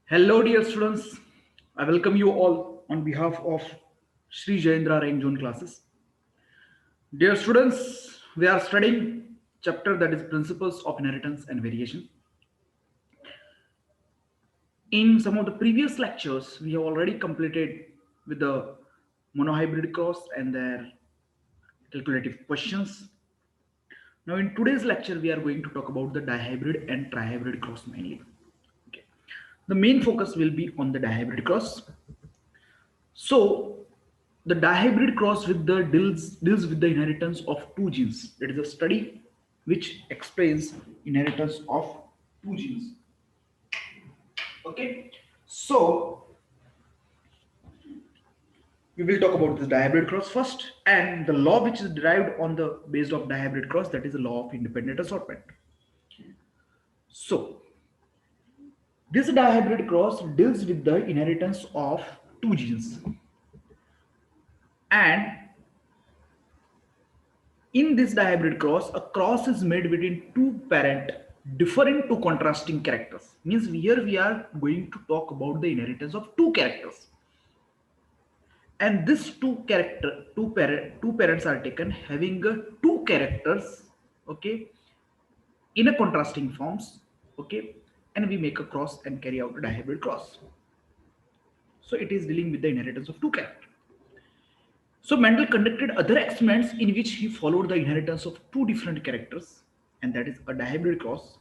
Hello, dear students. I welcome you all on behalf of Sri Jayendra Rank Zone classes. Dear students, we are studying chapter that is Principles of Inheritance and Variation. In some of the previous lectures, we have already completed with the monohybrid cross and their calculative questions. Now, in today's lecture, we are going to talk about the dihybrid and trihybrid cross mainly. Okay. The main focus will be on the dihybrid cross. So the dihybrid cross with the deals with the inheritance of two genes. It is a study which explains inheritance of two genes. Okay, so we will talk about this dihybrid cross first, and the law which is derived on the based of dihybrid cross, that is the law of independent assortment. So this dihybrid cross deals with the inheritance of two genes, and in this dihybrid cross, a cross is made between two parent different to contrasting characters. Means here we are going to talk about the inheritance of two characters. And this two parents are taken having two characters, okay, in a contrasting forms, okay, and we make a cross and carry out a dihybrid cross. So it is dealing with the inheritance of two characters. So Mendel conducted other experiments in which he followed the inheritance of two different characters, and that is a dihybrid cross.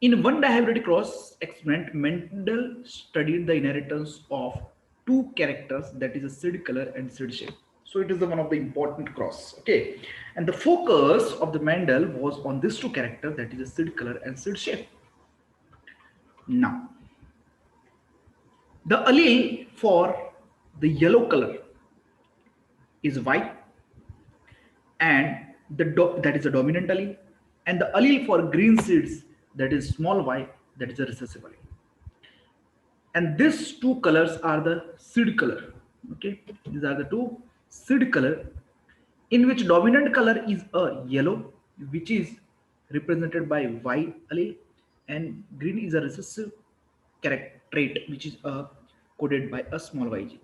In one dihybrid cross experiment, Mendel studied the inheritance of two characters, that is a seed color and seed shape. So it is the one of the important cross. Okay, and the focus of the Mendel was on these two characters, that is a seed color and seed shape. Now, the allele for the yellow color is Y, and that is a dominant allele, and the allele for green seeds, that is small y, that is a recessive allele. And these two colors are the seed color. Okay, these are the two seed color, in which dominant color is a yellow, which is represented by Y allele, and green is a recessive character trait, which is coded by a small y gene.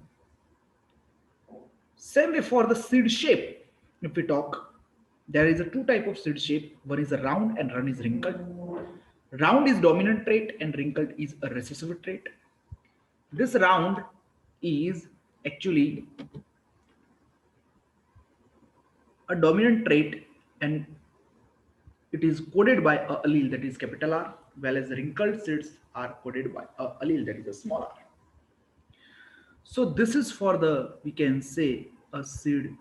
Same way for the seed shape. If we talk, there is a two type of seed shape. One is a round and one is wrinkled. Round is dominant trait and wrinkled is a recessive trait. This round is actually a dominant trait, and it is coded by a allele, that is capital R, whereas wrinkled seeds are coded by a allele, that is a small r. So this is for the, we can say, a seed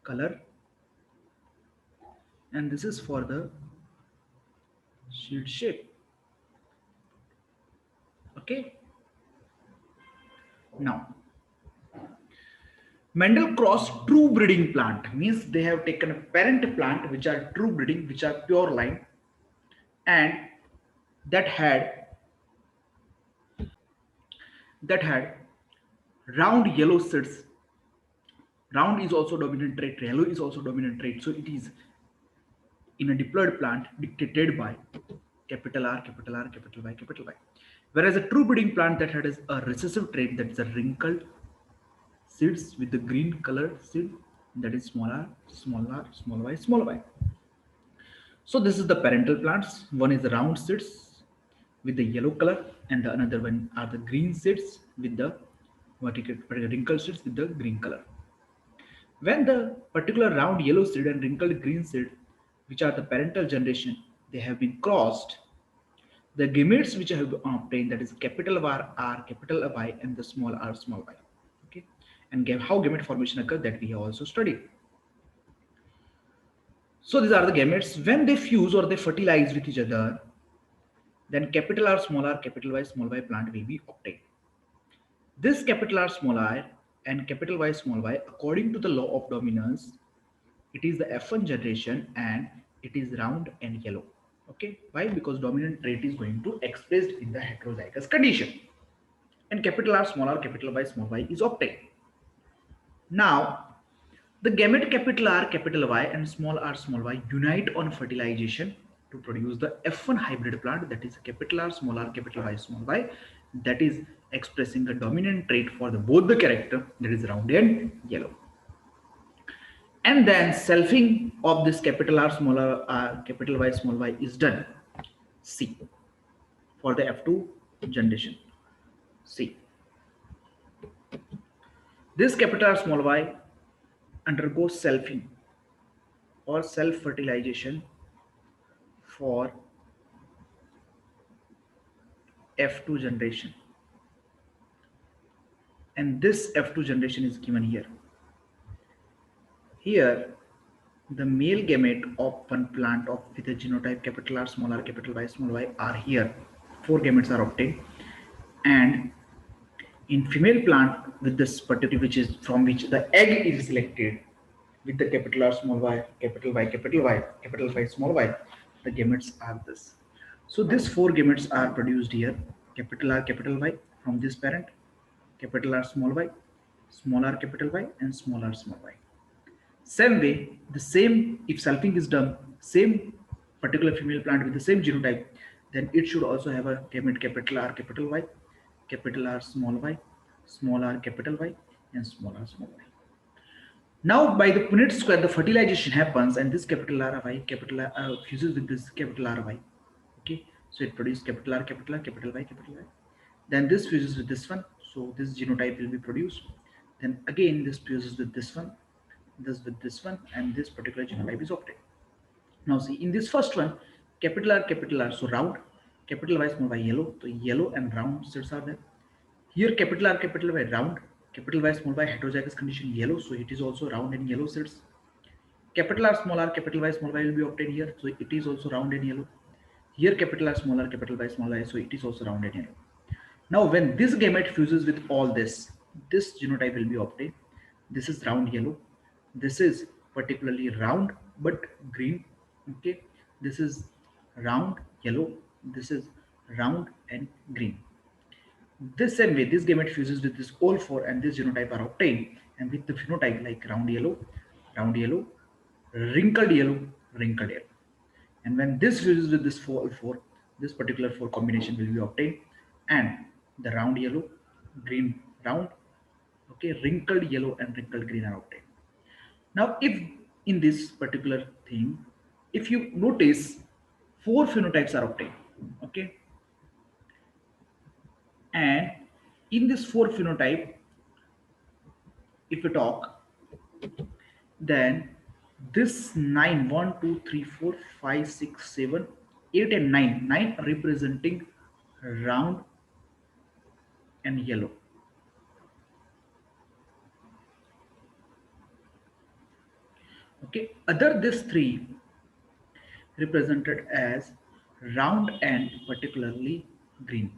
color, and this is for the seed shape. Okay. Now, Mendel crossed true breeding plant, means they have taken a parent plant which are true breeding, which are pure line, and that had that had round yellow seeds. Round is also dominant trait, yellow is also dominant trait. So it is in a diploid plant dictated by capital R, capital R, capital Y, capital Y. Whereas a true breeding plant that has a recessive trait, that is a wrinkled seeds with the green colored seed, that is small r, small r, small y, small y. So this is the parental plants. One is the round seeds with the yellow color, and the another one are the green seeds with the wrinkled seeds with the green color. When the particular round yellow seed and wrinkled green seed, which are the parental generation, they have been crossed, the gametes which have been obtained, that is capital R, capital Y, and the small r, small y. Okay, and how gamete formation occurs, that we have also studied. So these are the gametes. When they fuse or they fertilize with each other, then capital R, capital Y, small y plant will be obtained. This capital R, small I, and capital Y, small y, according to the law of dominance, it is the F1 generation, and it is round and yellow. Okay, why? Because dominant trait is going to expressed in the heterozygous condition, and capital R, capital Y, small y is obtained. Now, the gamete capital R, capital Y, and small r, small y unite on fertilization, to produce the F1 hybrid plant, that is capital R, capital Y, small y, that is expressing the dominant trait for the both the character, that is round and yellow. And then selfing of this capital R, capital Y, small y is done. C for the F2 generation. C. This capital R, small y undergoes selfing or self fertilization for F2 generation, and this F2 generation is given here. Here the male gamete of one plant of with a genotype capital R, capital Y, small y are here. 4 gametes are obtained, and in female plant with this particular, which is from which the egg is selected with the capital R, small y, capital Y, capital Y, capital Y, small y, the gametes are this. So these 4 gametes are produced here, capital R, capital Y from this parent, capital R, small r, capital Y, and small r, small y. Same way, the same, if selfing is done, same particular female plant with the same genotype, then it should also have a gamete capital R, capital Y, capital R, small r, capital Y, and small r, small y. Now, by the Punnett square, the fertilization happens, and this capital R Y, capital R fuses with this capital R Y. Okay, so it produces capital R, capital Y, capital Y. Then this fuses with this one, so this genotype will be produced. Then again, this fuses with this one, this with this one, and this particular genotype is obtained. Now see, in this first one, capital R, so round, capital Y, small y, yellow, so yellow and round cells are there. Here capital R, capital Y, round, capital Y, small y, heterozygous condition, yellow, so it is also round and yellow cells. Capital R, capital Y, small y will be obtained here, so it is also round and yellow. Here capital R, capital Y, small y, so it is also round and yellow. Now when this gamete fuses with all this genotype will be obtained. This is round yellow, this is particularly round but green. Okay, this is round yellow, this is round and green. This same way, this gamete fuses with this all 4 and this genotype are obtained, and with the phenotype like round yellow, wrinkled yellow, and when this fuses with this all 4, this particular 4 combination will be obtained, and the round yellow, green round, okay, wrinkled yellow and wrinkled green are obtained. Now if in this particular thing, if you notice, 4 phenotypes are obtained, okay, and in this 4 phenotype, if we talk, then this 9, 1 2 3 4 5 6 7 8 and 9 representing round and yellow. Okay, other this 3 represented as round and particularly green.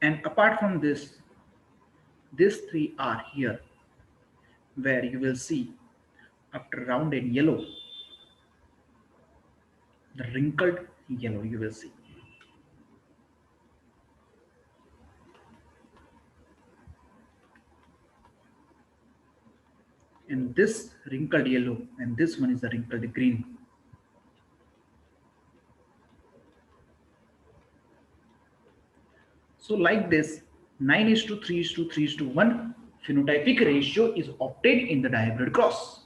And apart from this, these 3 are here, where you will see after round and yellow, the wrinkled yellow you will see. And this wrinkled yellow and this one is the wrinkled green. So like this, 9:3:3:1 phenotypic ratio is obtained in the dihybrid cross.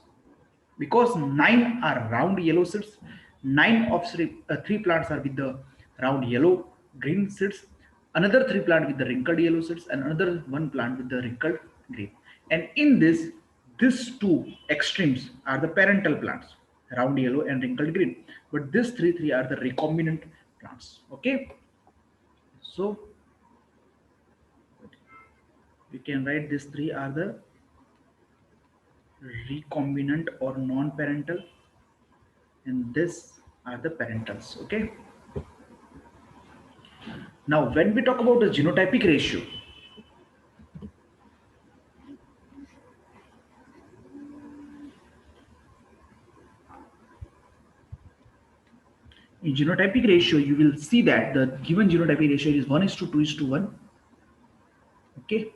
Because 9 are round yellow seeds, 9 of 3 plants are with the round yellow green seeds, another 3 plant with the wrinkled yellow seeds, and another 1 plant with the wrinkled green. And in this, these 2 extremes are the parental plants, round yellow and wrinkled green. But these 3 are the recombinant plants. Okay, so we can write these 3 are the recombinant or non-parental, and this are the parentals. Okay, now when we talk about the genotypic ratio, in genotypic ratio you will see that the given genotypic ratio is 1:2:1. Okay,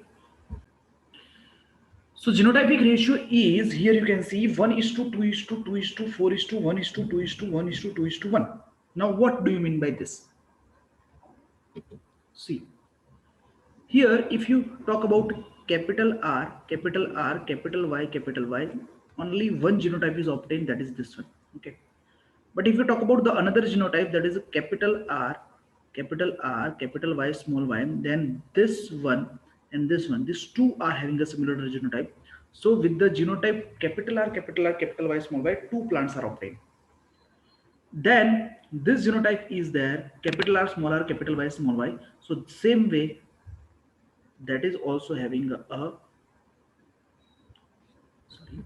So genotypic ratio is, here you can see, 1 is to 2 is to 2 is to 4 is to 1 is to 2 is to 1 is to 2 is to 1. Now what do you mean by this? See, here if you talk about capital R, capital R, capital Y, only one genotype is obtained, that is this one. Okay. But if you talk about the another genotype, that is a capital R, capital Y, small y, then this one and this one, these two are having a similar genotype. So with the genotype capital R, capital Y, small y, two plants are obtained. Then this genotype is there, capital R, capital Y, small y. So same way, that is also having a sorry,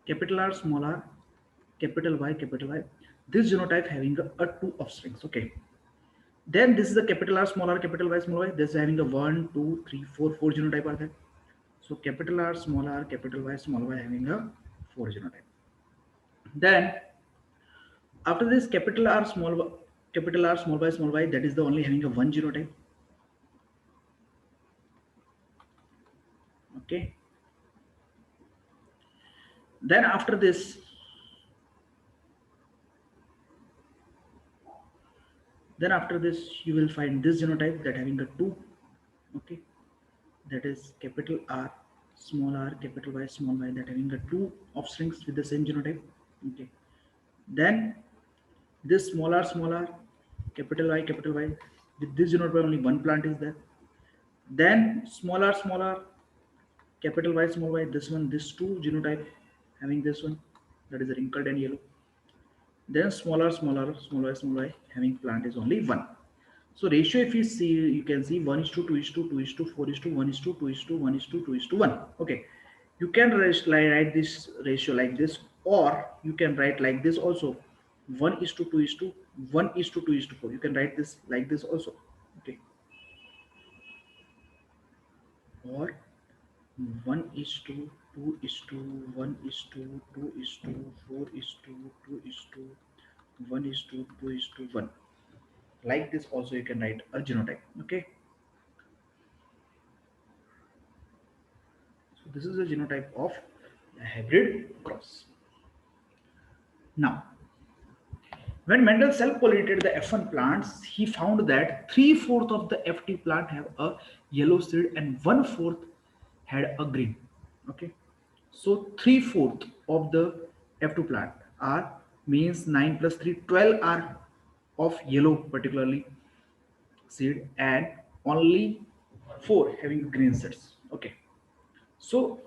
capital R, small r, capital Y, capital Y. This genotype having a two offsprings. Okay. Then this is a capital R, small r, capital Y, small y. This is having a 1, 2, 3, 4, 4 genotype are there. So capital R, capital Y, small y having a 4 genotype. Then after this capital R, capital R, small y, that is the only having a 1 genotype. Okay. Then after this, you will find this genotype that having a 2. Okay. That is capital R, capital Y, small y, that having a 2 offsprings with the same genotype. Okay. Then this small r, capital Y, with this genotype only one plant is there. Then small r, capital Y, small y, this one, this two genotype having this one, that is wrinkled and yellow. Then small y, having plant is only one. So ratio, if you see, you can see 1 is to 2 is to 2 is to 4 is to 1 is to 2 is to 1 is to 2 is to 1. Okay. You can write this ratio like this, or you can write like this also. 1 is to 2 is to 1 is to 2 is to 4. You can write this like this also. Okay. Or 1 is to 2 is to 1 is to 2 is to 4 is to 2 is to 1 is to 2 is to 1. Like this also you can write a genotype. Okay. So this is a genotype of a hybrid cross. Now, when Mendel self-pollinated the F1 plants, he found that 3/4 of the FT plant have a yellow seed and 1/4 had a green. Okay, so 3/4 of the F2 plant are, means 9 plus 3, 12 are of yellow particularly seed, and only 4 having green seeds. Okay, so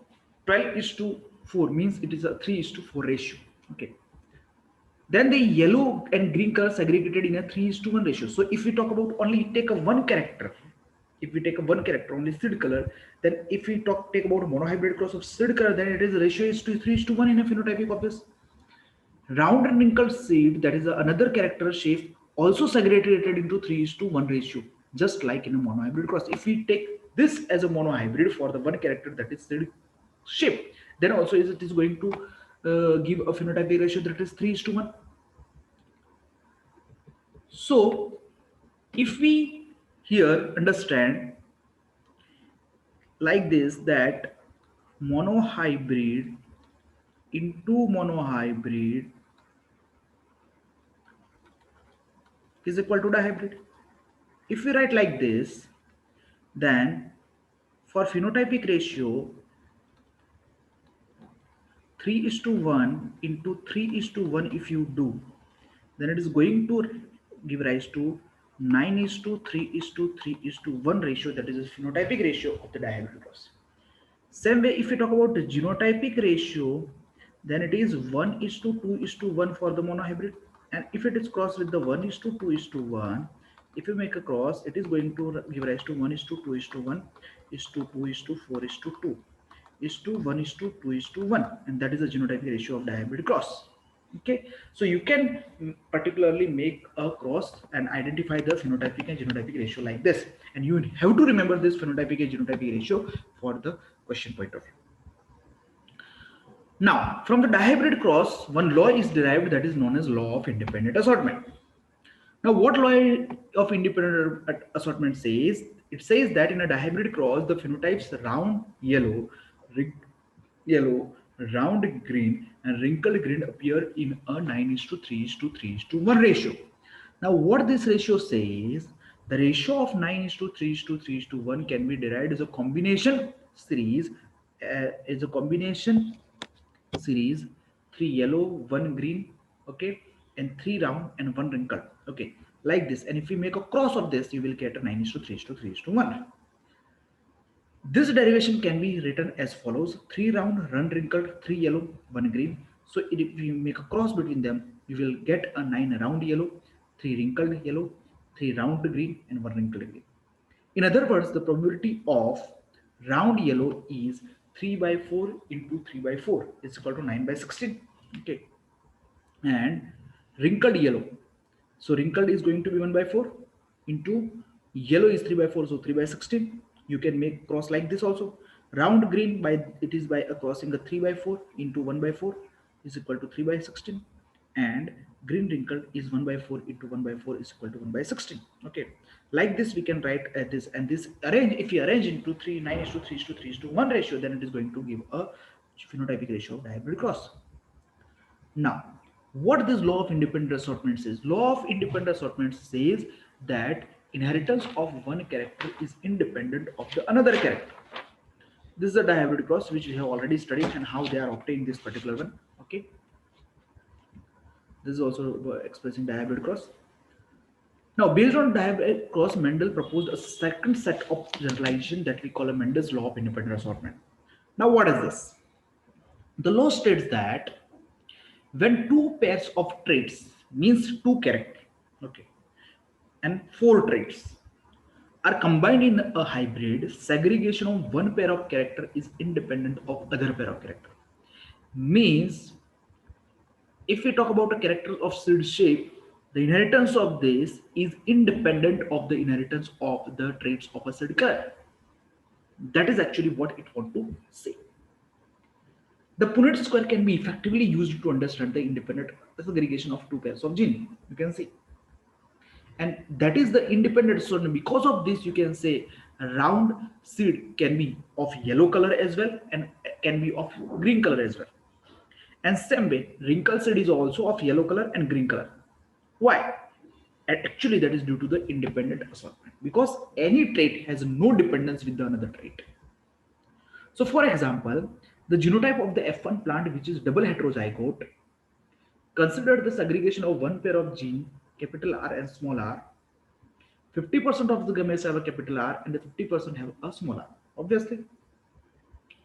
12 is to 4 means it is a 3 is to 4 ratio. Okay. Then the yellow and green color segregated in a 3 is to 1 ratio. So if we talk about only take a one character, if we take a one character, only seed color, then if we take about monohybrid cross of seed color, then it is ratio is to 3 is to 1 in a phenotypic of this. Round and wrinkled seed, that is another character shape, also segregated into 3 is to 1 ratio, just like in a monohybrid cross. If we take this as a monohybrid for the one character, that is seed shape, then also it is going to give a phenotypic ratio that is 3 is to 1. So if we here understand like this, that monohybrid into monohybrid is equal to dihybrid. If we write like this, then for phenotypic ratio 3 is to 1 into 3 is to 1, if you do, then it is going to give rise to 9 is to 3 is to 3 is to 1 ratio, that is a phenotypic ratio of the dihybrid cross. Same way, if we talk about the genotypic ratio, then it is 1 is to 2 is to 1 for the monohybrid. And if it is crossed with the 1 is to 2 is to 1, if you make a cross, it is going to give rise to 1 is to 2 is to 1 is to 2 is to 4 is to 2 is to 1 is to 2 is to 1. And that is the genotypic ratio of dihybrid cross. Okay, so you can particularly make a cross and identify the phenotypic and genotypic ratio like this, and you have to remember this phenotypic and genotypic ratio for the question point of view. Now, from the dihybrid cross, one law is derived that is known as law of independent assortment. Now, what law of independent assortment says? It says that in a dihybrid cross, the phenotypes round yellow, rig, yellow, round green, and wrinkled green appear in a 9 is to 3 is to 3 is to 1 ratio. Now, what this ratio says, the ratio of 9 is to 3 is to 3 is to 1 can be derived as a combination series, as a combination series, three yellow, one green, okay, and three round and one wrinkle, okay, like this. And if we make a cross of this, you will get a 9 is to 3 is to 3 is to 1. This derivation can be written as follows: three round, one wrinkled, three yellow, one green. So if we make a cross between them, we will get a 9 round yellow, three wrinkled yellow, three round green, and one wrinkled green. In other words, the probability of round yellow is 3 by 4 into 3 by 4 is equal to 9 by 16. Okay. And wrinkled yellow. So wrinkled is going to be 1 by 4 into yellow is 3 by 4, so 3 by 16. You can make cross like this also. Round green, by it is by a crossing a 3 by 4 into 1 by 4 is equal to 3 by 16. And green wrinkled is 1 by 4 into 1 by 4 is equal to 1 by 16. Okay, like this we can write this, and this arrange, if we arrange into 3 9 is to 3 is to 3 is to 1 ratio, then it is going to give a phenotypic ratio of dihybrid cross. Now, what this law of independent assortment says? Law of independent assortment says that inheritance of one character is independent of the another character. This is a dihybrid cross which we have already studied and how they are obtained this particular one. Okay, this is also expressing dihybrid cross. Now, based on dihybrid cross, Mendel proposed a second set of generalization that we call a Mendel's law of independent assortment. Now, what is this? The law states that when two pairs of traits, means two characters, okay, and four traits are combined in a hybrid, segregation of one pair of character is independent of other pair of character. Means, if we talk about a character of seed shape, the inheritance of this is independent of the inheritance of the traits of a seed color. That is actually what it want to say. The Punnett square can be effectively used to understand the independent segregation of two pairs of gene. You can see, and that is the independent. So because of this, you can say a round seed can be of yellow color as well and can be of green color as well. And same way, wrinkle seed is also of yellow color and green color. Why? And actually, that is due to the independent assortment, because any trait has no dependence with the another trait. So, for example, the genotype of the F1 plant, which is double heterozygote, consider the segregation of one pair of gene, capital R and small r. 50% of the gametes have a capital R and the 50% have a small r. Obviously.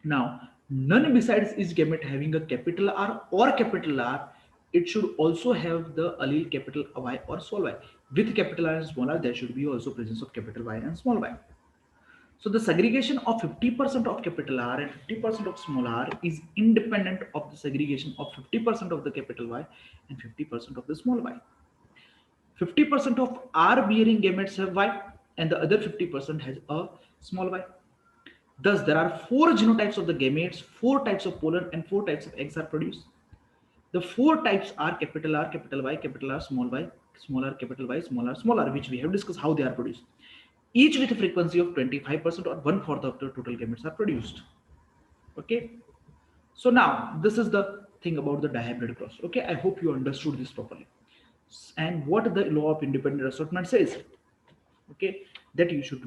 Now, none besides each gamete having a capital R or capital R, it should also have the allele capital Y or small y. With capital R and small r, there should be also presence of capital Y and small y. So the segregation of 50% of capital R and 50% of small r is independent of the segregation of 50% of the capital Y and 50% of the small y. 50% of R bearing gametes have Y and the other 50% has a small y. Thus, there are four genotypes of the gametes, four types of pollen, and four types of eggs are produced. The four types are capital R, capital Y, capital R, small r, capital Y, small r, which we have discussed how they are produced. Each with a frequency of 25% or 1/4 of the total gametes are produced. Okay. So now this is the thing about the dihybrid cross. Okay, I hope you understood this properly. And what the law of independent assortment says. Okay, that you should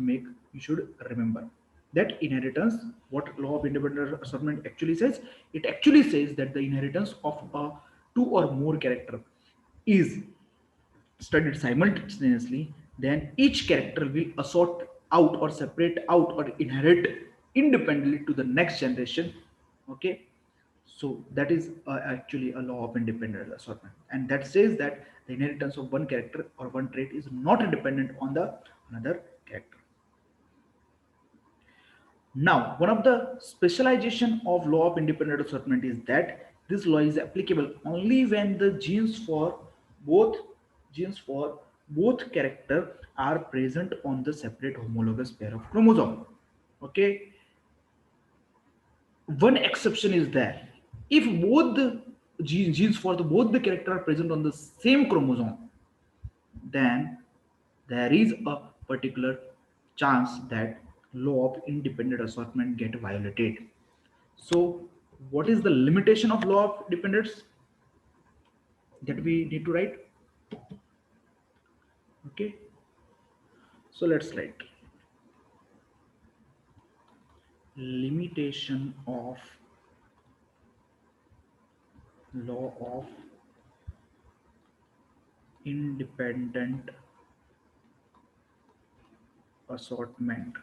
remember that inheritance, what law of independent assortment actually says, it actually says that the inheritance of a two or more character is studied simultaneously, then each character will assort out or separate out or inherit independently to the next generation. Okay, so that is actually a law of independent assortment, and that says that the inheritance of one character or one trait is not dependent on the another character. Now, one of the specialization of law of independent assortment is that this law is applicable only when the both genes for both character are present on the separate homologous pair of chromosome. Okay, one exception is there. If both the genes for both the character are present on the same chromosome, then there is a particular chance that law of independent assortment get violated. So what is the limitation of law of dependence that we need to write? Okay, so let's write limitation of law of independent assortment.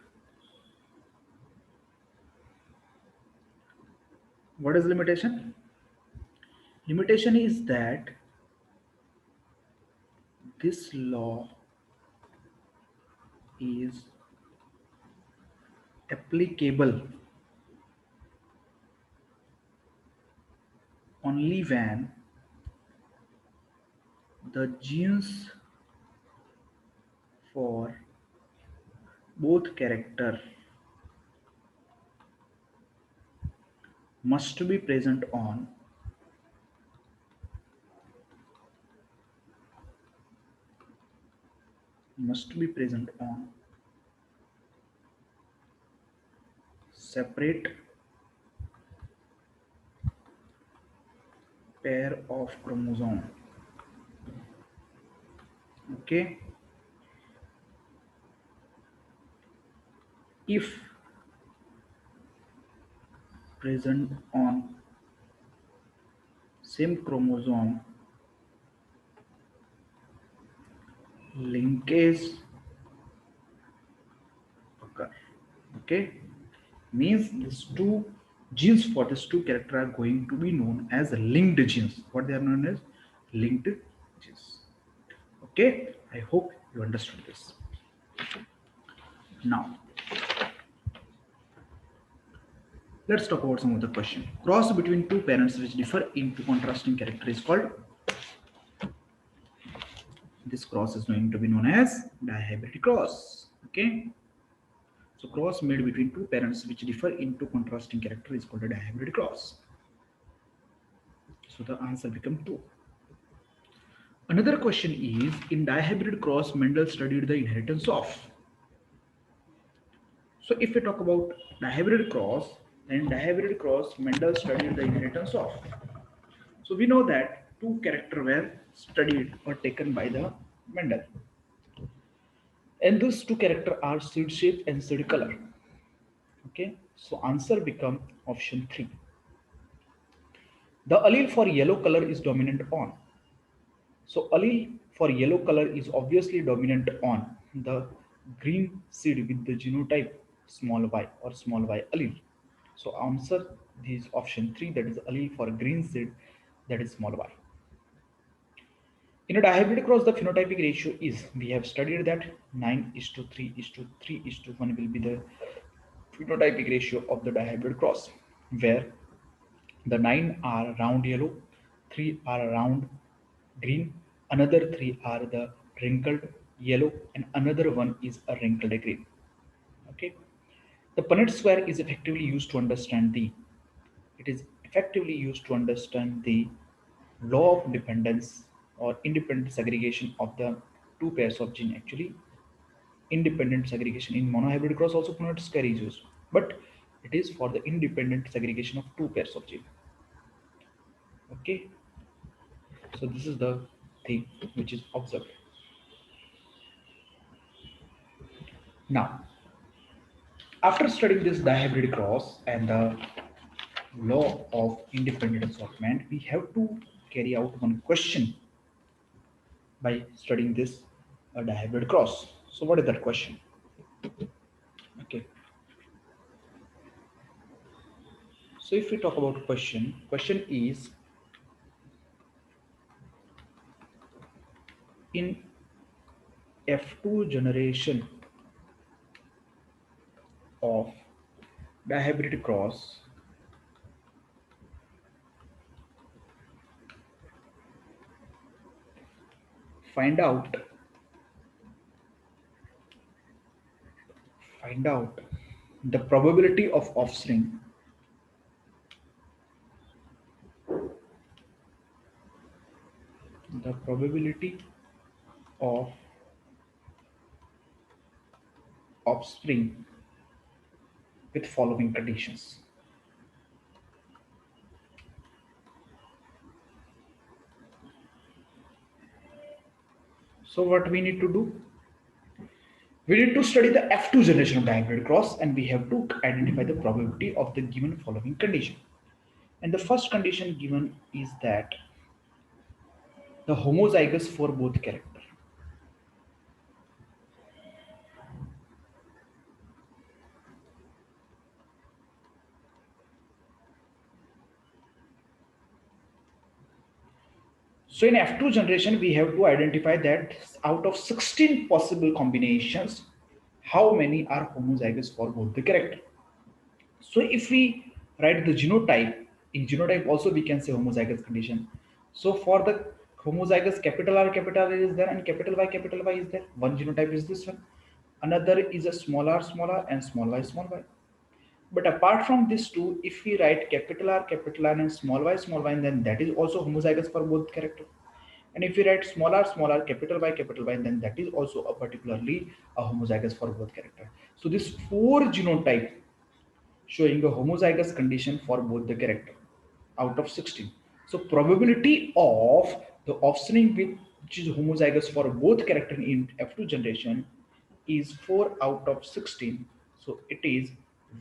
What is limitation? Limitation is that this law is applicable only when the genes for both character must be present on must be present on separate pair of chromosome. Okay, if present on same chromosome, linkage occur. Okay, means these two genes for these two character are going to be known as linked genes. What they are known as? Linked genes. Okay, I hope you understood this. Now let's talk about some other question. Cross between two parents which differ in two contrasting character is called, this cross is going to be known as dihybrid cross. Okay, so cross made between two parents which differ in two contrasting character is called a dihybrid cross. So the answer become 2. Another question is, in dihybrid cross, Mendel studied the inheritance of. So if we talk about dihybrid cross, then dihybrid cross, Mendel studied the inheritance of. So we know that two characters were studied or taken by the Mendel. And those two characters are seed shape and seed color. Okay, so answer become option 3. The allele for yellow color is dominant on. So allele for yellow color is obviously dominant on the green seed with the genotype small y or small y allele. So answer is option 3, that is allele for green seed, that is small y. In a dihybrid cross, the phenotypic ratio is, we have studied that 9:3:3:1 will be the phenotypic ratio of the dihybrid cross, where the 9 are round yellow, 3 are round green, another 3 are the wrinkled yellow, and another one is a wrinkled green. Okay. The Punnett square is effectively used to understand the, it is effectively used to understand the law of dependence or independent segregation of the two pairs of gene. Actually, independent segregation in monohybrid cross also Punnett square is used, but it is for the independent segregation of two pairs of gene. Okay, so this is the thing which is observed. Now, after studying this dihybrid cross and the law of independent assortment, we have to carry out one question by studying this dihybrid cross. So, what is that question? Okay. So, if we talk about question is, in F2 generation of dihybrid cross, find out the probability of offspring the probability of offspring with following conditions. So what we need to do? We need to study the F2 generation of dihybrid cross, and we have to identify the probability of the given following condition. And the first condition given is that the homozygous for both character. So in F2 generation, we have to identify that out of 16 possible combinations, how many are homozygous for both the character. So if we write the genotype, in genotype also we can say homozygous condition. So for the homozygous, capital R is there and capital Y is there. One genotype is this one. Another is a small r and small y. But apart from these two, if we write capital R and small y, then that is also homozygous for both character. And if we write small r, capital Y, then that is also a particularly a homozygous for both character. So this four genotype showing a homozygous condition for both the character out of 16. So probability of the offspring which is homozygous for both character in F2 generation is 4 out of 16. So it is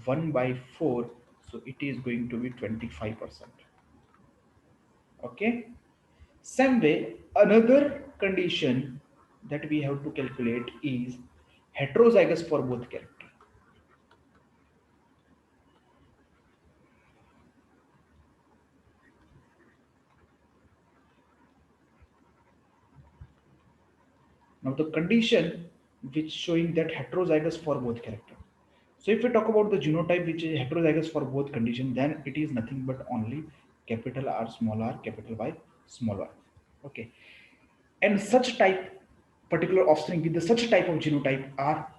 1 by 4. So it is going to be 25%. Okay. Same way, another condition that we have to calculate is heterozygous for both character. Now the condition which showing that heterozygous for both character. So if we talk about the genotype which is heterozygous for both condition, then it is nothing but only capital R, capital Y, small y. Okay. And such type, particular offspring with the such type of genotype are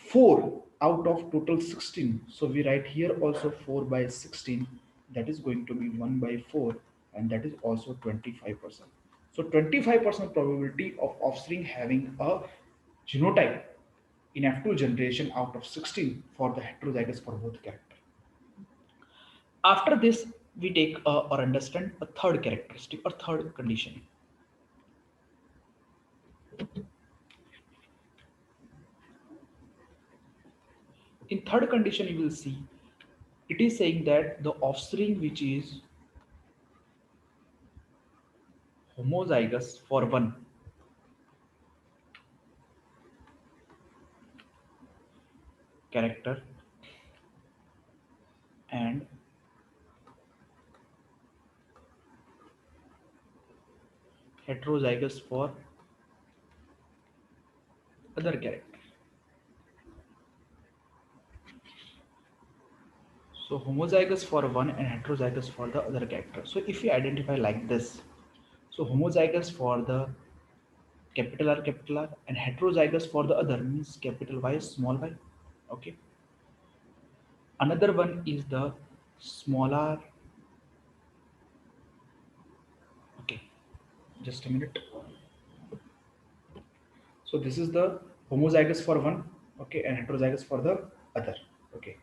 4 out of total 16. So we write here also 4 by 16. That is going to be 1 by 4 and that is also 25%. So 25% probability of offspring having a genotype in F2 generation out of 16 for the heterozygous for both character. After this, we take or understand a third characteristic or third condition. In third condition, you will see it is saying that the offspring which is homozygous for one character and heterozygous for other character. So homozygous for one and heterozygous for the other character. So if we identify like this, so homozygous for the capital R, and heterozygous for the other means capital Y, small y. Okay. Another one is the small r. Okay. Just a minute. So this is the homozygous for one, okay, and heterozygous for the other, okay.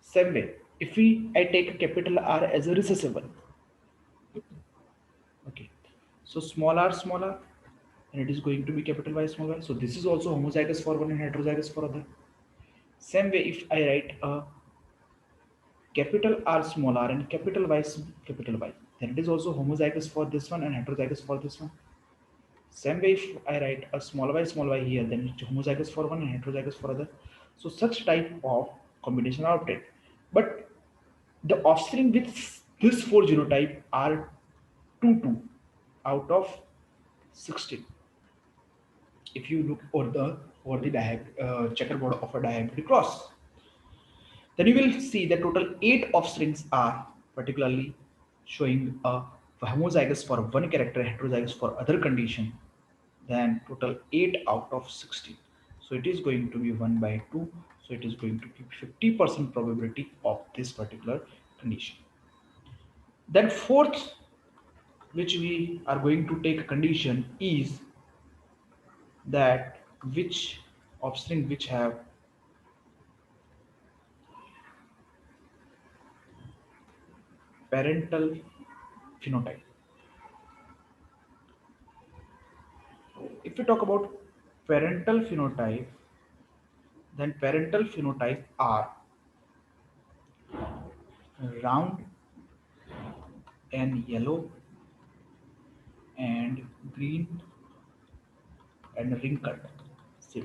Same way, if I take a capital R as a recessive one, okay, so small r, and it is going to be capital Y, small y. So this is also homozygous for one and heterozygous for other. Same way, if I write a capital R, small r, and capital Y, then it is also homozygous for this one and heterozygous for this one. Same way, if I write a small y here, then it's homozygous for one and heterozygous for other. So such type of combination are obtained. But the offspring with this four genotype are 2 out of 16. If you look over the checkerboard of a dihybrid cross, then you will see that total 8 offsprings are particularly showing a homozygous for one character, heterozygous for other condition, then total 8 out of 16. So it is going to be 1 by 2. So it is going to be 50% probability of this particular condition. Then fourth, which we are going to take a condition is that which offspring which have parental phenotype. If we talk about parental phenotype, then parental phenotype are round and yellow and green and wrinkled. See,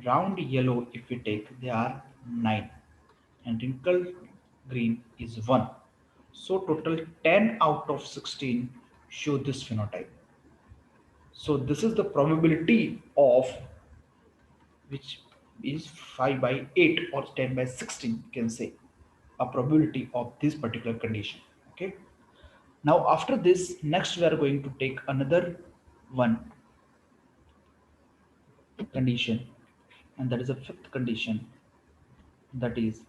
round yellow if we take, they are 9 and wrinkled green is 1. So total 10 out of 16 show this phenotype. So this is the probability of which is 5 by 8 or 10 by 16, you can say, a probability of this particular condition. Okay. Now after this, next we are going to take another one condition, and that is a fifth condition, that is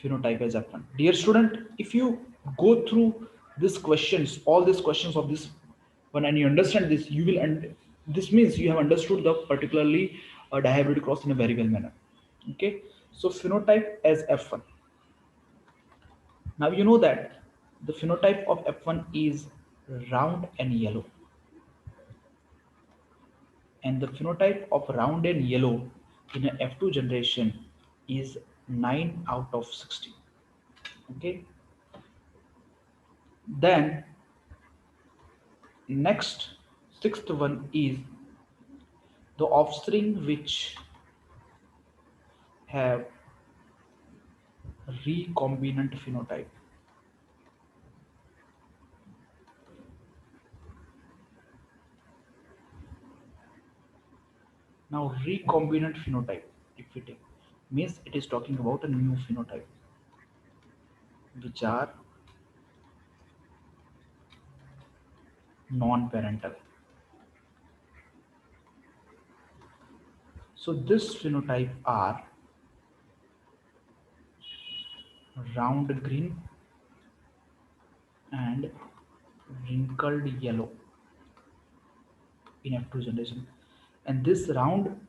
phenotype as F1. Dear student, if you go through these questions, all these questions of this one, and you understand this, you will, and this means you have understood the particularly dihybrid cross in a very well manner. Okay, so phenotype as F1. Now you know that the phenotype of F1 is round and yellow, and the phenotype of round and yellow in a F2 generation is 9 out of 16. Okay, then next sixth one is the offspring which have recombinant phenotype. Now recombinant phenotype, if we take, means it is talking about a new phenotype which are non-parental. So this phenotype are round green and wrinkled yellow in F2 generation. And this round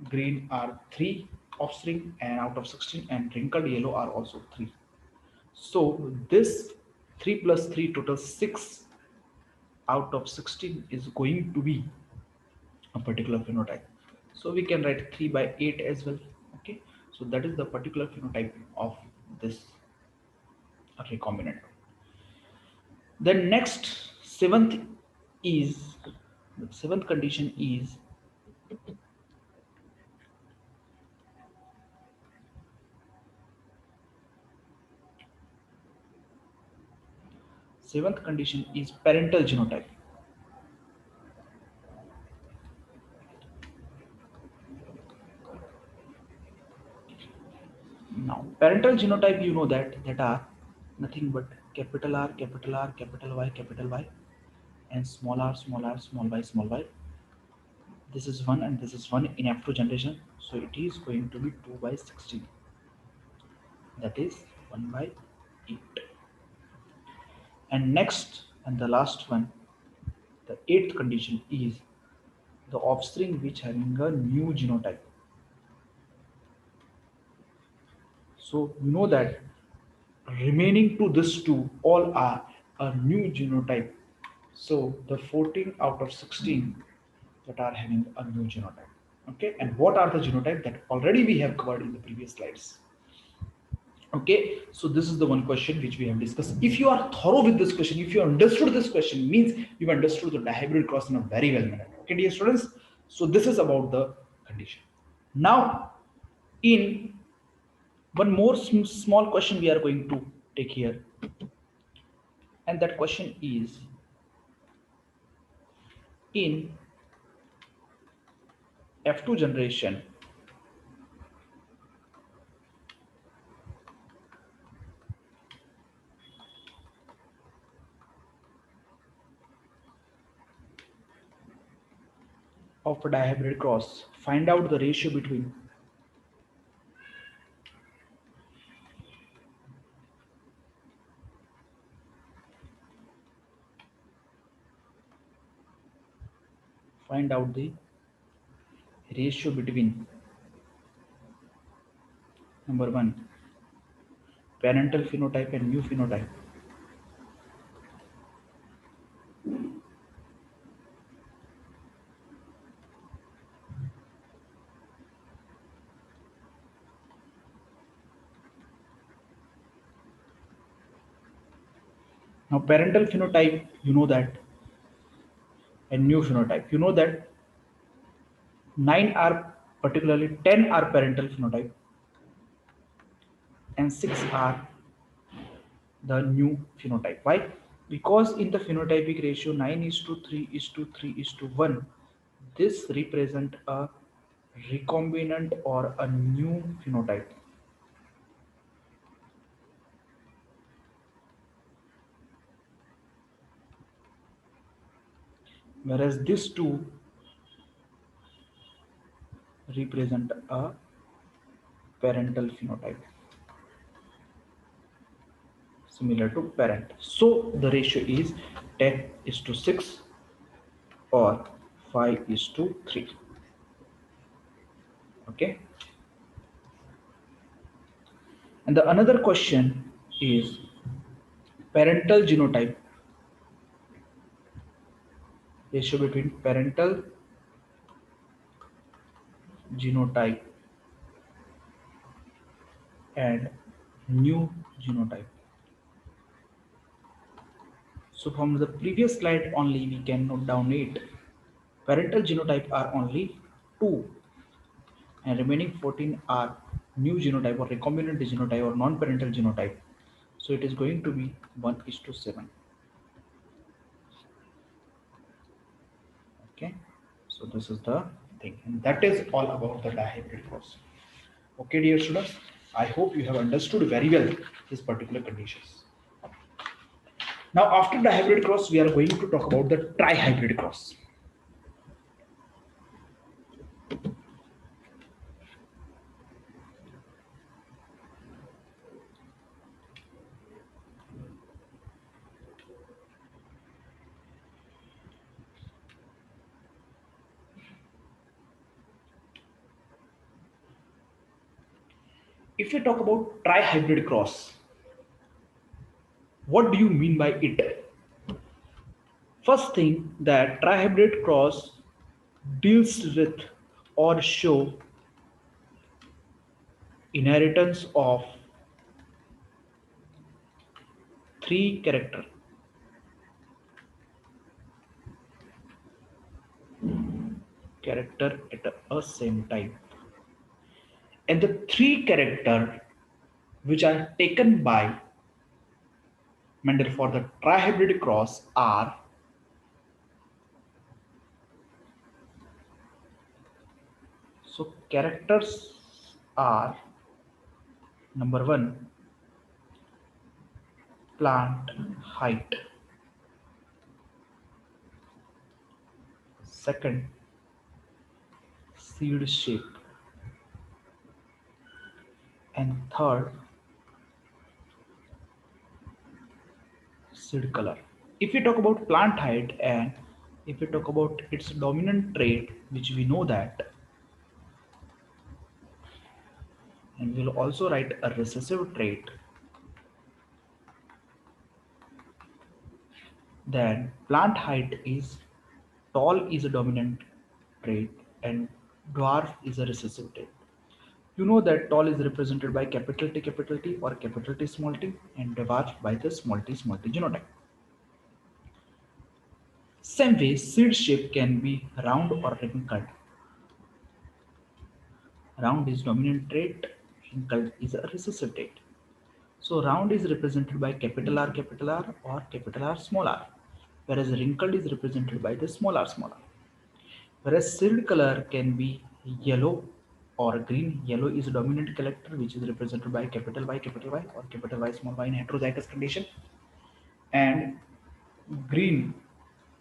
green are 3 offspring and out of 16, and wrinkled yellow are also 3. So this 3 plus 3 total 6 out of 16 is going to be a particular phenotype. So we can write 3 by 8 as well. Okay. So that is the particular phenotype of this recombinant. The next is the seventh condition is parental genotype. Now parental genotype, you know that are nothing but capital R, capital R, capital Y, and small r, small r, small y. This is 1 and this is 1 in F2 generation. So it is going to be 2 by 16. That is 1 by 8. And next and the last one, the eighth condition is the offspring which having a new genotype. So you know that remaining to this two all are a new genotype. So the 14 out of 16 that are having a new genotype. Okay, and what are the genotype that already we have covered in the previous slides? Okay, so this is the one question which we have discussed. If you are thorough with this question, if you understood this question, means you understood the dihybrid cross in a very well manner. Okay, dear students, so this is about the condition. Now in one more small question we are going to take here, and that question is, in F2 generation, of a dihybrid cross, find out the ratio between find out the ratio between number one parental phenotype and new phenotype. Now parental phenotype, you know that, and new phenotype, you know that 9 are, particularly 10 are parental phenotype and 6 are the new phenotype. Why? Because in the phenotypic ratio 9 is to 3 is to 3 is to 1, this represent a recombinant or a new phenotype, whereas this two represent a parental phenotype similar to parent. So the ratio is 10 is to 6 or 5 is to 3. Okay. And the another question is parental genotype, ratio between parental genotype and new genotype. So from the previous slide only we can note down it. Parental genotype are only 2 and remaining 14 are new genotype or recombinant genotype or non-parental genotype. So it is going to be 1 is to 7. Okay. So this is the thing. And that is all about the dihybrid cross. Okay, dear students, I hope you have understood very well these particular conditions. Now, after the hybrid cross, we are going to talk about the trihybrid cross. If we talk about trihybrid cross, what do you mean by it? First thing, that trihybrid cross deals with or show inheritance of three character at a same time, and the three character which are taken by Mendel for the trihybrid cross are, so characters are number one plant height, second seed shape, and third seed color. If we talk about plant height and if we talk about its dominant trait, which we know that, and we'll also write a recessive trait, then plant height is tall is a dominant trait and dwarf is a recessive trait. You know that tall is represented by capital T or capital T small t and dwarf by the small t genotype. Same way, seed shape can be round or wrinkled. Round is dominant trait, wrinkled is a recessive trait. So round is represented by capital R or capital R small r, whereas wrinkled is represented by the small r small r. Whereas seed color can be yellow or green. Yellow is a dominant character which is represented by capital Y or capital Y small y in heterozygous condition, and green,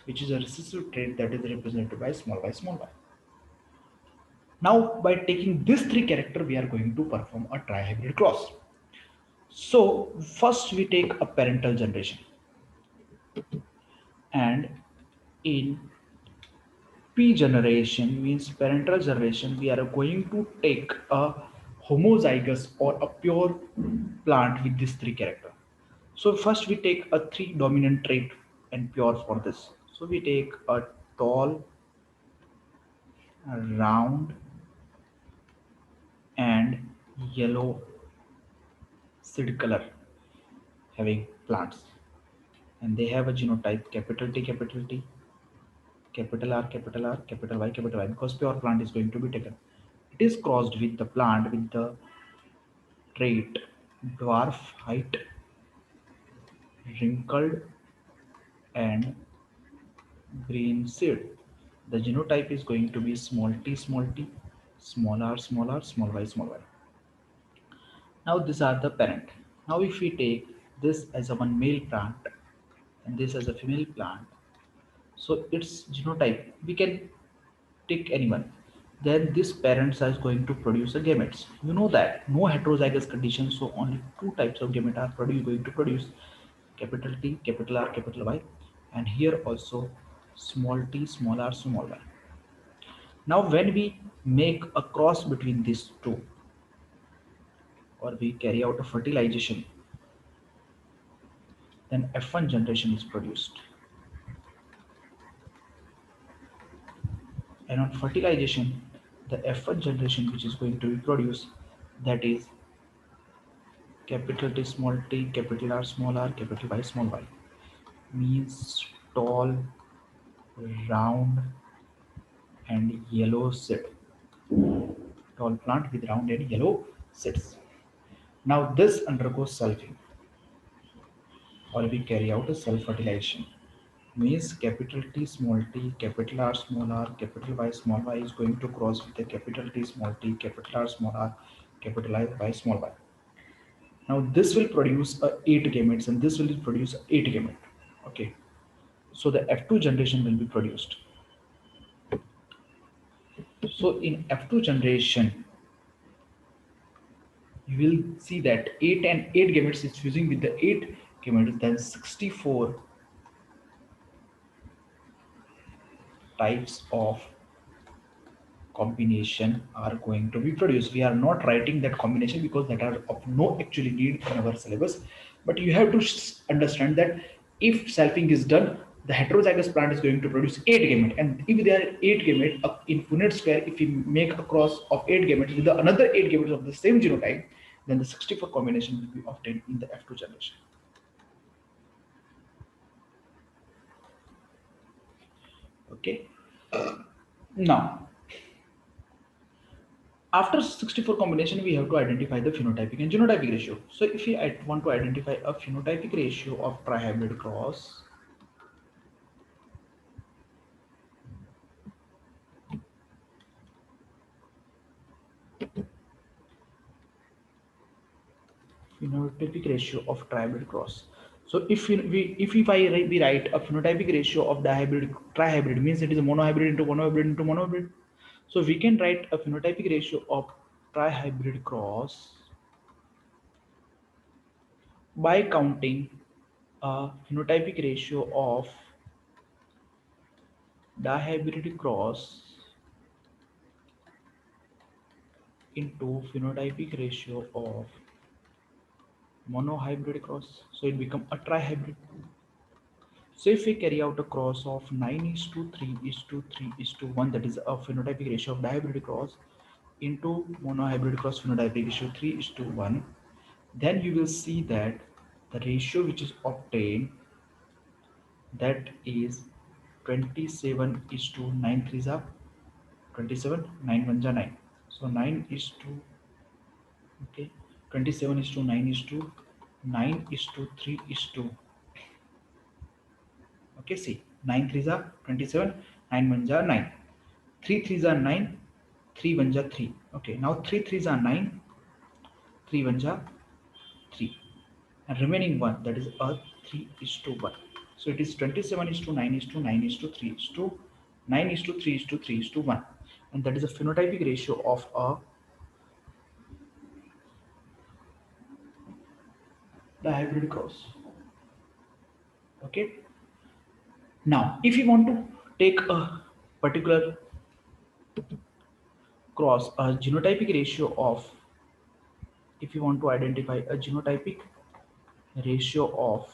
which is a recessive trait that is represented by small y small y. Now, by taking these three characters, we are going to perform a trihybrid cross. So, first we take a parental generation, and in P generation means parental generation. We are going to take a homozygous or a pure plant with these three character. So first we take a three dominant trait and pure for this. So we take a tall, round, and yellow seed color having plants, and they have a genotype capital T, capital T, capital R, capital R, capital Y, because pure plant is going to be taken. It is crossed with the plant with the trait dwarf height, wrinkled, and green seed. The genotype is going to be small t, small r, small y. Now these are the parent. Now if we take this as a one male plant and this as a female plant, so its genotype we can take anyone. Then this parents are going to produce a gametes. You know that no heterozygous condition, so only two types of gamete are going to produce capital T, capital R, capital Y, and here also small t, small r, small y. Now when we make a cross between these two, or we carry out a fertilization, then F1 generation is produced. And on fertilization, the F1 generation which is going to be produced, that is capital T small t, capital R small r, capital Y small y, means tall, round, and yellow seed. Tall plant with round and yellow seeds. Now this undergoes selfing, or we carry out a self-fertilization. Means capital T small t, capital R small r, capital Y small y is going to cross with the capital T small t, capital R small r, capital Y small y. Now this will produce eight gametes and this will produce eight gamete. Okay, so the F2 generation will be produced. So in F2 generation, you will see that 8 and 8 gametes is fusing with the 8 gametes, then 64 types of combination are going to be produced. We are not writing that combination because that are of no actually need in our syllabus, but you have to understand that if selfing is done, the heterozygous plant is going to produce 8 gamete, and if there are 8 gamete in Punnett square, if we make a cross of 8 gametes with the another 8 gametes of the same genotype, then the 64 combination will be obtained in the F2 generation. Okay, now after 64 combination, we have to identify the phenotypic and genotypic ratio. So if we want to identify a phenotypic ratio of trihybrid cross, phenotypic ratio of trihybrid cross. So we write a phenotypic ratio of dihybrid trihybrid, means it is a monohybrid into monohybrid into monohybrid. So we can write a phenotypic ratio of trihybrid cross by counting a phenotypic ratio of dihybrid cross into phenotypic ratio of monohybrid cross. So it become a trihybrid. So if we carry out a cross of 9 is to 3 is to 3 is to 1, that is a phenotypic ratio of dihybrid cross into monohybrid cross phenotypic ratio 3 is to 1, then you will see that the ratio which is obtained, that is 27 is to 9 3 are 27, 9 1 are 9. So 9 is to, okay, 27 is to 9 is to 9 is to 3 is to, okay, see, 9 3s are 27, 9 1s are 9, 3 3s are 9, 3 1s are 3. Okay, now 3 3s are 9, 3 1s are 3, and remaining one, that is a 3 is to 1. So it is 27 is to 9 is to 9 is to 3 is to 9 is to 3 is to 3 is to 1, and that is a phenotypic ratio of a dihybrid cross. Okay, now if you want to take a particular cross, a genotypic ratio of, if you want to identify a genotypic ratio of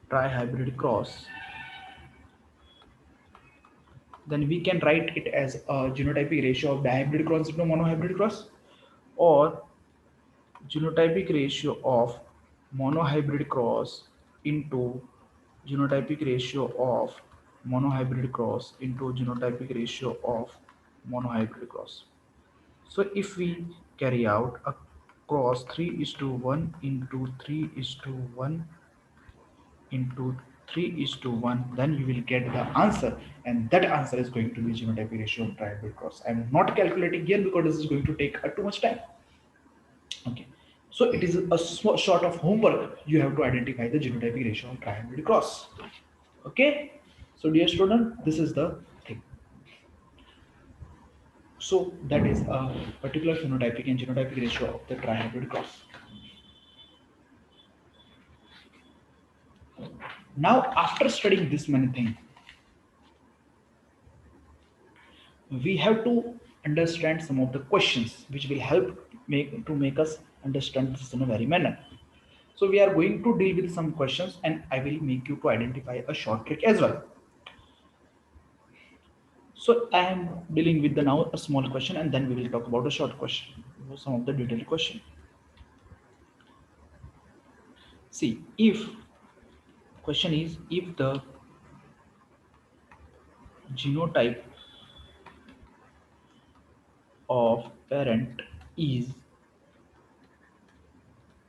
trihybrid cross, then we can write it as a genotypic ratio of dihybrid cross into monohybrid cross, or genotypic ratio of monohybrid cross into genotypic ratio of monohybrid cross into genotypic ratio of monohybrid cross. So if we carry out a cross 3 is to 1 into 3 is to 1 into 3 is to 1, then you will get the answer, and that answer is going to be genotypic ratio of trihybrid cross. I am not calculating here because this is going to take too much time. Okay, so it is a sort of homework. You have to identify the genotypic ratio of trihybrid cross. Okay, so dear student, this is the thing. So that is a particular phenotypic and genotypic ratio of the trihybrid cross. Now, after studying this many things, we have to understand some of the questions which will help make us understand this in a very manner. So we are going to deal with some questions, and I will make you to identify a short trick as well. So I am dealing with the now a small question, and then we will talk about a short question, some of the detailed question. See, if question is, if the genotype of parent is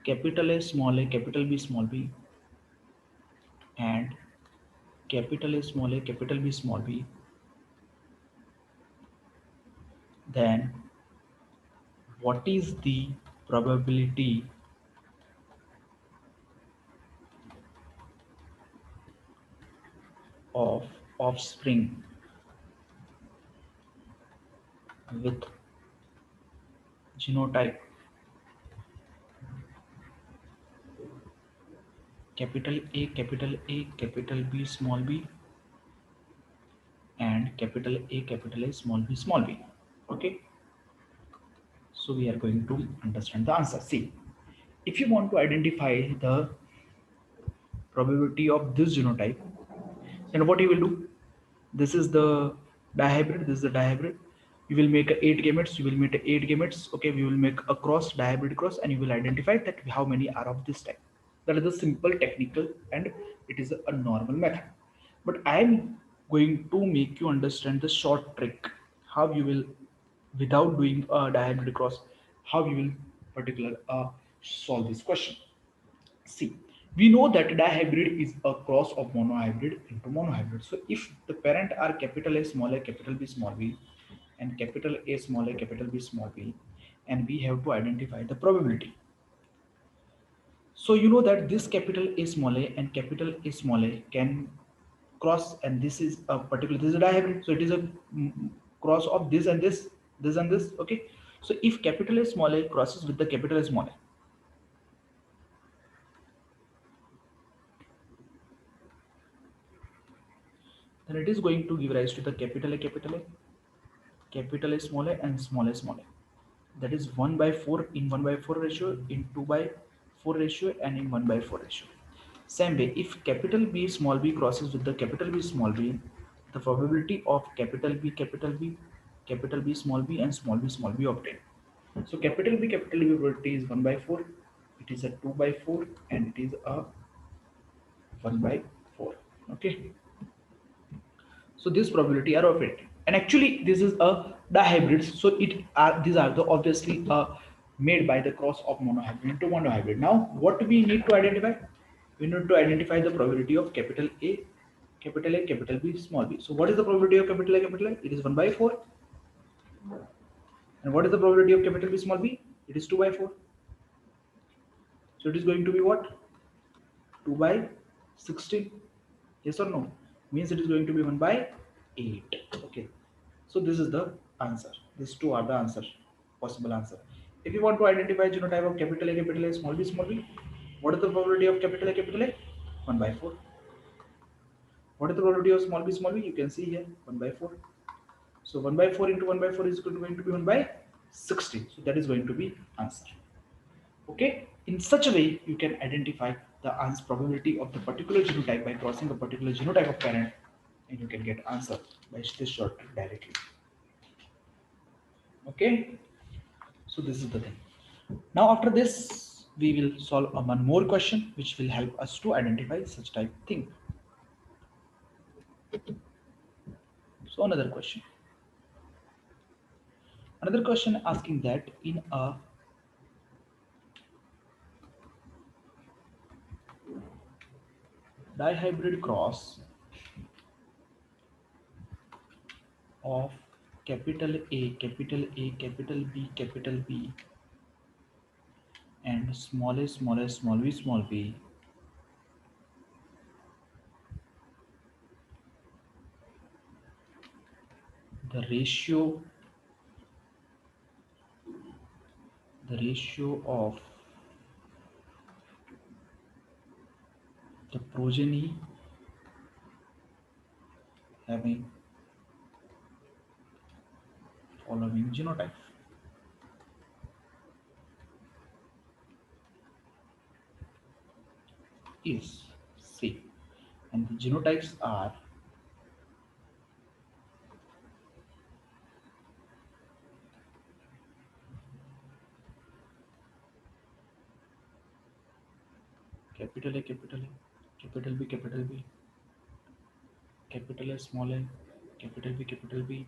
capital A small a capital B small b and capital A small a capital B small b, then what is the probability of offspring with genotype capital A capital B small b and capital A small b. Okay, so we are going to understand the answer. See, if you want to identify the probability of this genotype, then what you will do, this is the dihybrid, this is the dihybrid, you will make a 8 gametes, you will make a 8 gametes. Okay, we will make a cross, dihybrid cross, and you will identify that how many are of this type. That is a simple technical, and it is a normal method. But I am going to make you understand the short trick, how you will, without doing a dihybrid cross, how you will particular solve this question. See, we know that dihybrid is a cross of monohybrid into monohybrid. So if the parent are capital A small a capital B small b and capital A small a capital B small b, and we have to identify the probability. So you know that this capital A small a and capital A small a can cross, and this is a particular, this is a dihybrid, so it is a cross of this and this, this and this. Okay, so if capital A small a crosses with the capital A small a, then it is going to give rise to the capital A small a and small a small a. That is 1 by 4 in 1 by 4 ratio, in 2 by 4 ratio, and in 1 by 4 ratio. Same way, if capital B small b crosses with the capital B small b, the probability of capital B small b, and small b obtained. So capital B probability is 1 by 4, it is a 2 by 4, and it is a 1 by 4. Okay. So this probability are of it, and actually this is a dihybrid, so it are, these are the obviously made by the cross of monohybrid into monohybrid. Now what we need to identify, we need to identify the probability of capital A capital B small b. So what is the probability of capital A, it is 1 by 4, and what is the probability of capital B small b, it is 2 by 4. So it is going to be what, 2 by 16, yes or no, means it is going to be 1 by 8. Okay, so this is the answer, these two are the answer, possible answer. If you want to identify genotype of capital A small b, what is the probability of capital A, 1 by 4. What is the probability of small b small b? You can see here 1 by 4. So 1 by 4 into 1 by 4 is going to be 1 by 60. So that is going to be answer. Okay. In such a way, you can identify the answer probability of the particular genotype by crossing a particular genotype of parent, and you can get answer by this short trick directly. Okay. So this is the thing. Now after this, we will solve a one more question which will help us to identify such type thing. So another question. Another question asking that in a dihybrid cross of capital A, capital A, capital B, and small a, small b, the ratio of the progeny having following genotype is C, and the genotypes are capital A, capital A, capital B, capital B, capital A, small a, capital B, capital B,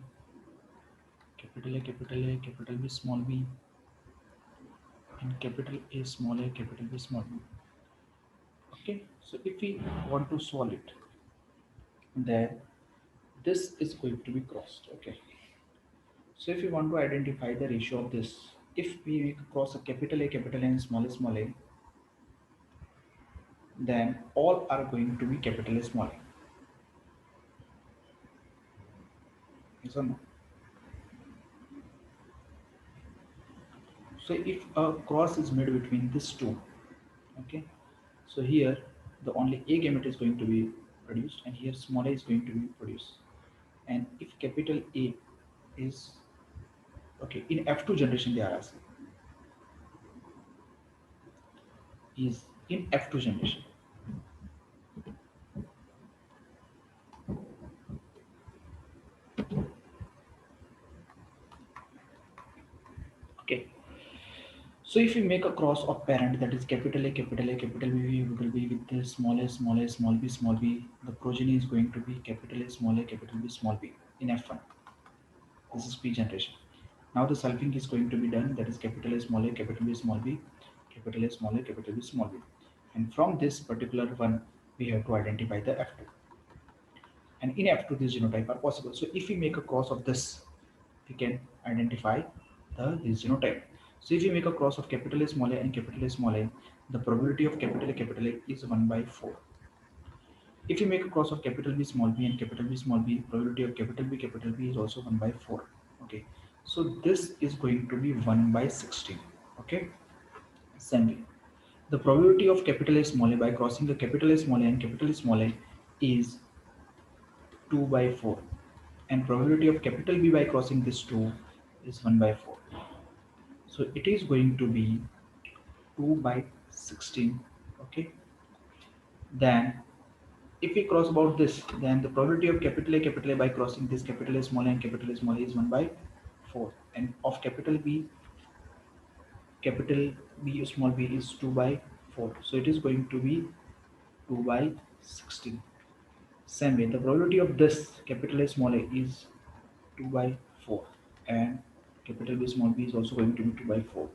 capital A, capital A, capital B, small b, and capital A, small a, capital B, small b. Okay, so if we want to solve it, then this is going to be crossed. Okay, so if we want to identify the ratio of this, if we cross a capital A, and small a, then all are going to be capital A, small a. Yes or no? So if a cross is made between these two, okay, so here the only A gamete is going to be produced, and here small a is going to be produced. And if capital A is okay in F2 generation, they are asking is in F2 generation. Okay, so if we make a cross of parent, that is capital A, capital A, capital B with the small b, the progeny is going to be capital A, capital B, small b in F1. This is P generation. Now the solving is going to be done, that is capital A, capital B, small b, capital A, capital B, small b. And from this particular one, we have to identify the F2. And in F2, this genotype are possible. So if we make a cross of this, we can identify this genotype. So if you make a cross of capital A, and capital A, the probability of capital A is 1 by 4. If you make a cross of capital B, and capital B, probability of capital B is also 1 by 4. Okay, so this is going to be 1 by 16. Okay, same way. The probability of capital A, by crossing the capital A, and capital A is 2 by 4, and probability of capital B by crossing this 2 is 1 by 4. So it is going to be 2 by 16. Okay, then if we cross about this, then the probability of capital A by crossing this capital A, and capital A is 1 by 4, and of capital B, small b is 2 by 4. So it is going to be 2 by 16. Same way, the probability of this capital A, small a is 2 by 4, and capital B, small b is also going to be 2 by 4.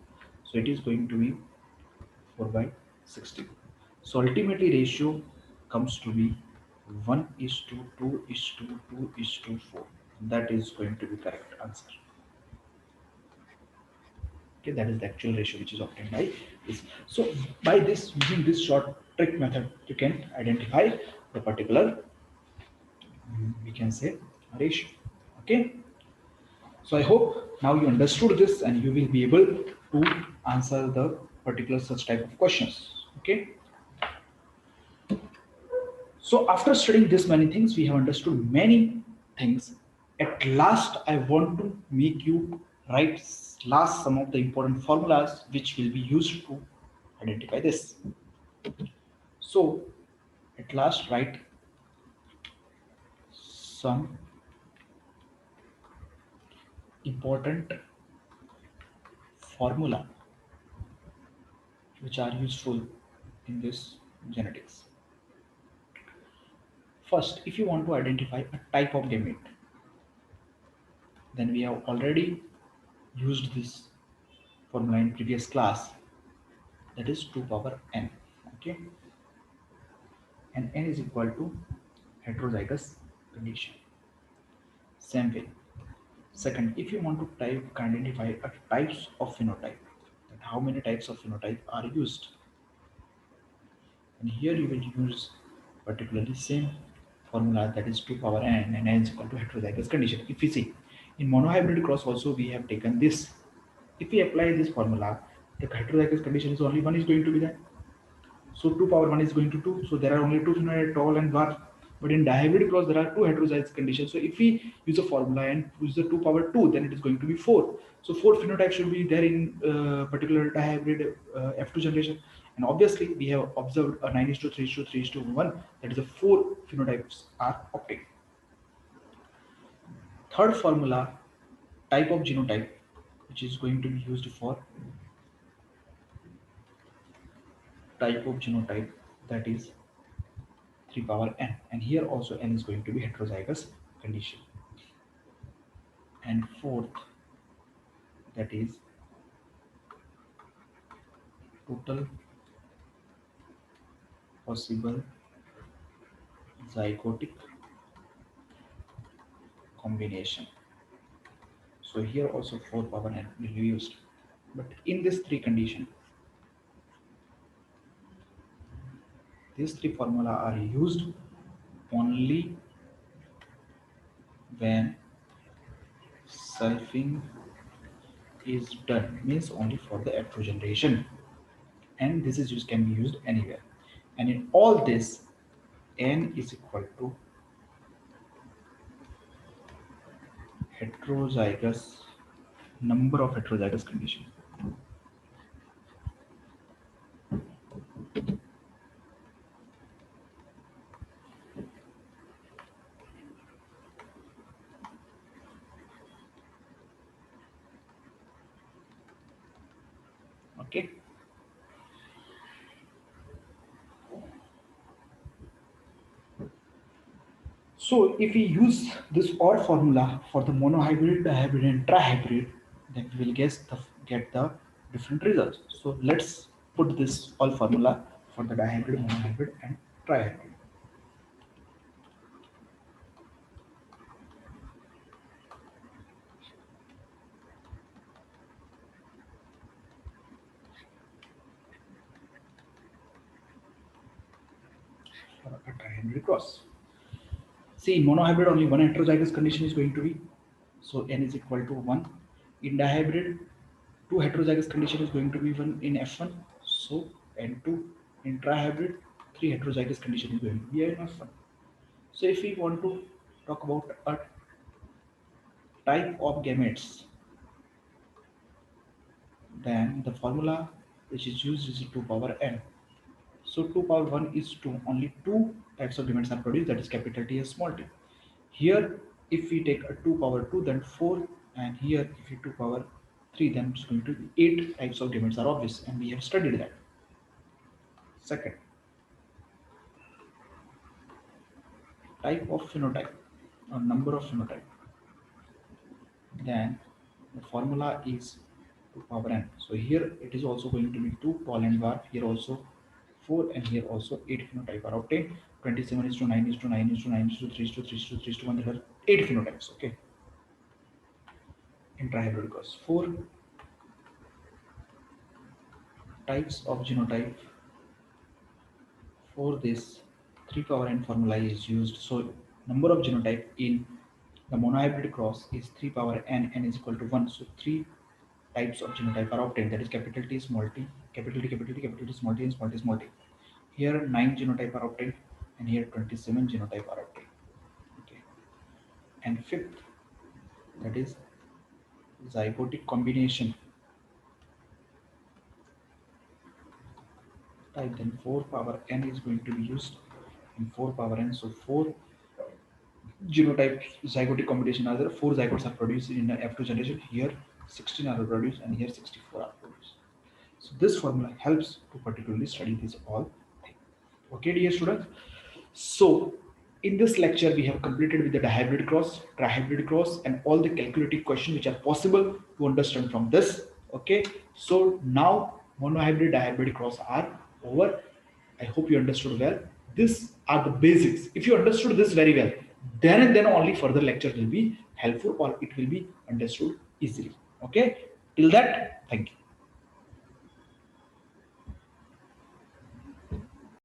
So it is going to be 4 by 16. So ultimately ratio comes to be 1 is to 2 is to 2 is to 4. That is going to be correct answer. Okay, that is the actual ratio which is obtained by this. So by this, using this short trick method, you can identify the particular, we can say, ratio. Okay, so I hope now you understood this and you will be able to answer the particular such type of questions. Okay, So after studying this many things, we have understood many things. At last, I want to make you write last some of the important formulas which will be used to identify this. So at last, write some important formula which are useful in this genetics. First, if you want to identify a type of gamete, then we have already used this formula in previous class, that is 2 power n. Okay, and n is equal to heterozygous condition. Same way. Second, if you want to identify a types of phenotype, then how many types of phenotype are used, and here you will use particularly same formula, that is 2 power n, and n is equal to heterozygous condition. If we see in monohybrid cross also we have taken this. If we apply this formula, the heterozygous condition is only one is going to be there. So 2 power 1 is going to 2. So there are only two phenotypes, tall and dwarf. But in dihybrid cross, there are two heterozygous conditions. So if we use a formula and use the 2 power 2, then it is going to be 4. So 4 phenotypes should be there in particular dihybrid F2 generation. And obviously, we have observed a 9 is to 3 is to 3 is to 1. That is the 4 phenotypes are obtained. Third formula, type of genotype, which is going to be used for type of genotype, that is 3 power n, and here also n is going to be heterozygous condition. And fourth, that is total possible zygotic combination. So here also 4 power n will be used, but in this three condition, these three formula are used only when selfing is done, means only for the F2 generation, and this is used, can be used anywhere. And in all this, n is equal to heterozygous number of heterozygous conditions. Okay. So if we use this OR formula for the monohybrid, dihybrid, and trihybrid, then we will get the different results. So let's put this all formula for the dihybrid, monohybrid, and trihybrid. For a trihybrid cross. See, in monohybrid only one heterozygous condition is going to be, so n is equal to 1. In dihybrid, two heterozygous condition is going to be 1 in F1, so n2. In trihybrid, three heterozygous condition is going to be in F1. So if we want to talk about a type of gametes, then the formula which is used is 2 power n. So 2 power 1 is 2. Only two types of gametes are produced, that is capital T and small t. Here, if we take a 2 power 2, then 4, and here if we 2 power 3, then it's going to be 8 types of gametes are obvious, and we have studied that. Second, type of phenotype or number of phenotype, then the formula is 2 power n. So here it is also going to be 2 tall and dwarf, here also 4, and here also 8 phenotype are obtained. 27 is to 9 is to 9 is to 9 is to 3 is to 3 is to 3 is to 1, there are 8 phenotypes. Okay, in trihybrid cross, 4 types of genotype. For this 3 power n formula is used. So number of genotype in the monohybrid cross is 3 power n, n is equal to 1. So 3 types of genotype are obtained, that is capital T, small t, capital T, capital T, capital T, small t, and small t, small t. Here 9 genotype are obtained, and here 27 genotype are obtained. Okay, and fifth, that is zygotic combination type, then 4 power n is going to be used in 4 power n. So 4 genotype zygotic combination are there. 4 zygotes are produced in the F2 generation. Here 16 are produced and here 64 are produced. So this formula helps to particularly study this all thing. Okay, dear students. So in this lecture, we have completed with the dihybrid cross, trihybrid cross, and all the calculative questions which are possible to understand from this. Okay. So now monohybrid, dihybrid cross are over. I hope you understood well. These are the basics. If you understood this very well, then and then only further lecture will be helpful or it will be understood easily. Okay. Till that, thank you.